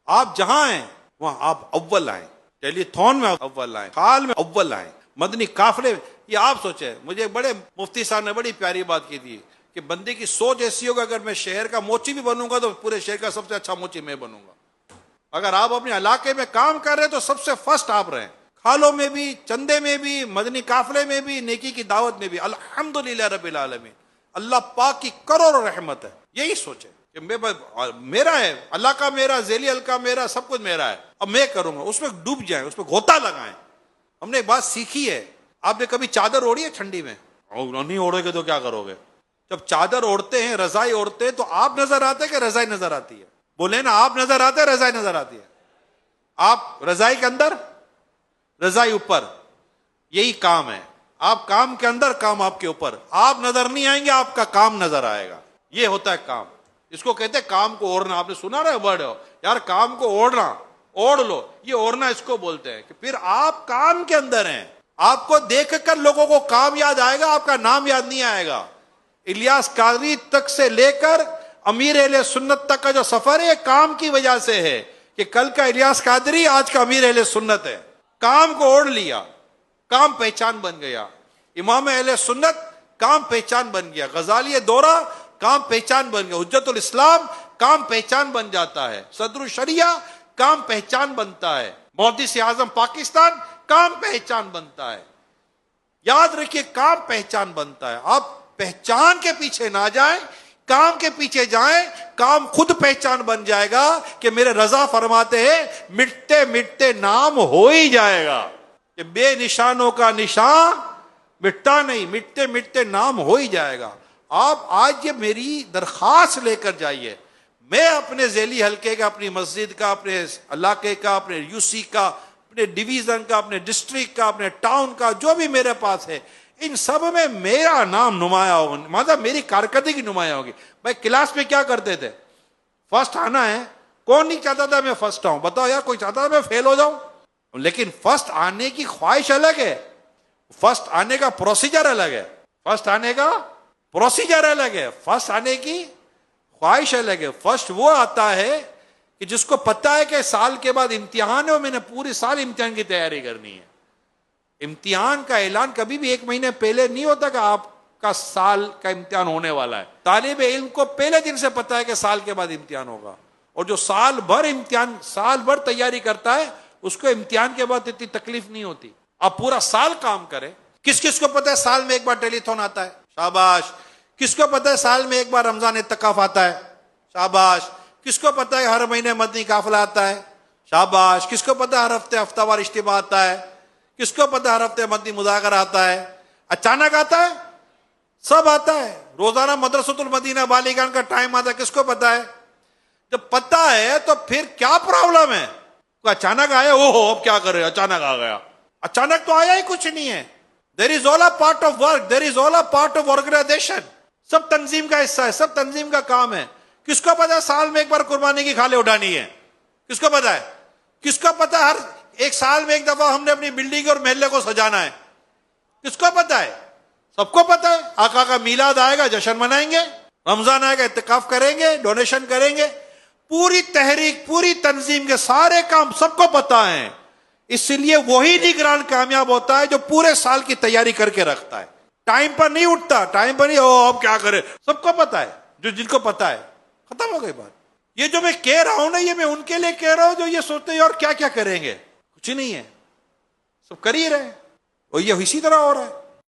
आप जहां हैं वहां आप अव्वल आए, टेलीथॉन में अव्वल आए, हाल में अव्वल आए, मदनी काफले। ये आप सोचे, मुझे बड़े मुफ्ती साहब ने बड़ी प्यारी बात की थी कि बंदे की सोच ऐसी होगा, अगर मैं शहर का मोची भी बनूंगा तो पूरे शहर का सबसे अच्छा मोची मैं बनूंगा। अगर आप अपने इलाके में काम कर रहे हैं तो सबसे फर्स्ट आप रहें, खालों में भी, चंदे में भी, मदनी काफले में भी, नेकी की दावत में भी। अल्हम्दुलिल्लाह रब्बिल आलमीन, अल्लाह पाक की करोड़ों रहमत है। यही सोचे कि मेरा है, अल्लाह का मेरा, ज़ेली अल का मेरा, सब कुछ मेरा है, अब मैं करूंगा। उसमें डूब जाए, उसमें गोता लगाएं। हमने एक बात सीखी है, आपने कभी चादर ओढ़ी है ठंडी में? नहीं ओढ़ोगे तो क्या करोगे? जब चादर ओढ़ते हैं, रजाई ओढ़ते हैं, तो आप नजर आते हैं कि रजाई नजर आती है? बोले ना, आप नजर आते हैं, रजाई नजर आती है? आप रजाई के अंदर, रजाई ऊपर, यही काम है। आप काम के अंदर, काम आपके ऊपर। आप नजर नहीं आएंगे, आपका काम नजर आएगा। ये होता है काम। इसको कहते हैं काम को ओढ़ना। आपने सुना ना वर्ड यार, काम को ओढ़ना, ओढ़ लो, ये ओढ़ना इसको बोलते हैं। कि फिर आप काम के अंदर हैं, आपको देखकर लोगों को काम याद आएगा, आपका नाम याद नहीं आएगा। इलियास कादरी तक से लेकर अमीर अहले सुन्नत तक का जो सफर है, काम की वजह से है कि कल का इलियास कादरी आज का अमीर अहले सुन्नत है। काम को ओढ़ लिया, काम पहचान बन गया। इमाम अहले सुन्नत काम पहचान बन गया। गजाली दौरा काम पहचान बन गया। हुज्जतुल इस्लाम काम पहचान बन जाता है। सदरुल शरिया काम पहचान बनता है। मुहद्दिस आजम पाकिस्तान काम पहचान बनता है। याद रखिए, काम पहचान बनता है। आप पहचान के पीछे ना जाएं, काम के पीछे जाएं, काम खुद पहचान बन जाएगा। कि मेरे रजा फरमाते हैं, मिटते मिटते नाम हो ही जाएगा। कि बेनिशानों का निशान मिटता नहीं, मिटते मिटते नाम हो ही जाएगा। आप आज ये मेरी दरखास्त लेकर जाइए। मैं अपने ज़ेली हल्के का, अपनी मस्जिद का, अपने इलाके का, अपने यूसी का, अपने डिवीजन का, अपने डिस्ट्रिक्ट का, अपने टाउन का, जो भी मेरे पास है, इन सब में मेरा नाम नुमाया होगा, मतलब मेरी कारकर्दगी नुमाया होगी। भाई क्लास में क्या करते थे? फर्स्ट आना है। कौन नहीं चाहता था मैं फर्स्ट आऊं? बताओ यार, कोई चाहता था मैं फेल हो जाऊं? लेकिन फर्स्ट आने की ख्वाहिश अलग है, फर्स्ट आने का प्रोसीजर अलग है। फर्स्ट आने का प्रोसीजर अलग है, फर्स्ट आने की ख्वाहिश अलग है। फर्स्ट वो आता है कि जिसको पता है कि साल के बाद इम्तिहान है और मैंने पूरे साल इम्तिहान की तैयारी करनी है। इम्तिहान का ऐलान कभी भी 1 महीने पहले नहीं होता कि आपका साल का इम्तिहान होने वाला है। तालिब इल्म को पहले दिन से पता है कि साल के बाद इम्तिहान होगा। और जो साल भर तैयारी करता है, उसको इम्तिहान के बाद इतनी तकलीफ नहीं होती। आप पूरा साल काम करें। किस किस को पता है साल में एक बार टेलीथॉन आता है? शाबाश। किसको पता है साल में एक बार रमजान इत्तिकाफ आता है? शाबाश। किसको पता है हर महीने मदनी काफिला आता है? शाबाश। किसको पता है हर हफ्ते हफ्तावार इज्तिमा आता है? किसको पता है हर हफ्ते मदनी मुज़ाकरा आता है? अचानक आता है? सब आता है। रोजाना मदरसतुल मदीना बालिगान का टाइम आता है, किसको पता है? जब पता है तो फिर क्या प्रॉब्लम है? अचानक आया, ओहो अब क्या करे, अचानक आ गया। अचानक तो आया ही कुछ नहीं है। There is all a part of work, there is all a part of organization. सब तंजीम का हिस्सा है, सब तंजीम का काम है। किसको पता है साल में एक बार कुर्बानी की खाले उठानी है? किसको पता है? किसको पता है हर एक साल में एक दफा हमने अपनी बिल्डिंग और महल्ले को सजाना है? किसको पता है? सबको पता है। आका का मीलाद आएगा, जश्न मनाएंगे। रमजान आएगा, इत्तिकाफ करेंगे, डोनेशन करेंगे। पूरी तहरीक, पूरी तंजीम के सारे काम सबको पता है। इसलिए वही निगरान कामयाब होता है जो पूरे साल की तैयारी करके रखता है। टाइम पर नहीं उठता, टाइम पर नहीं, ओ अब क्या करे, सबको पता है। जो जिनको पता है, खत्म हो गई बात। ये जो मैं कह रहा हूं ना, ये मैं उनके लिए कह रहा हूं जो ये सोचते हैं और क्या क्या करेंगे। कुछ नहीं है, सब कर ही रहे, और ये इसी तरह हो रहा है।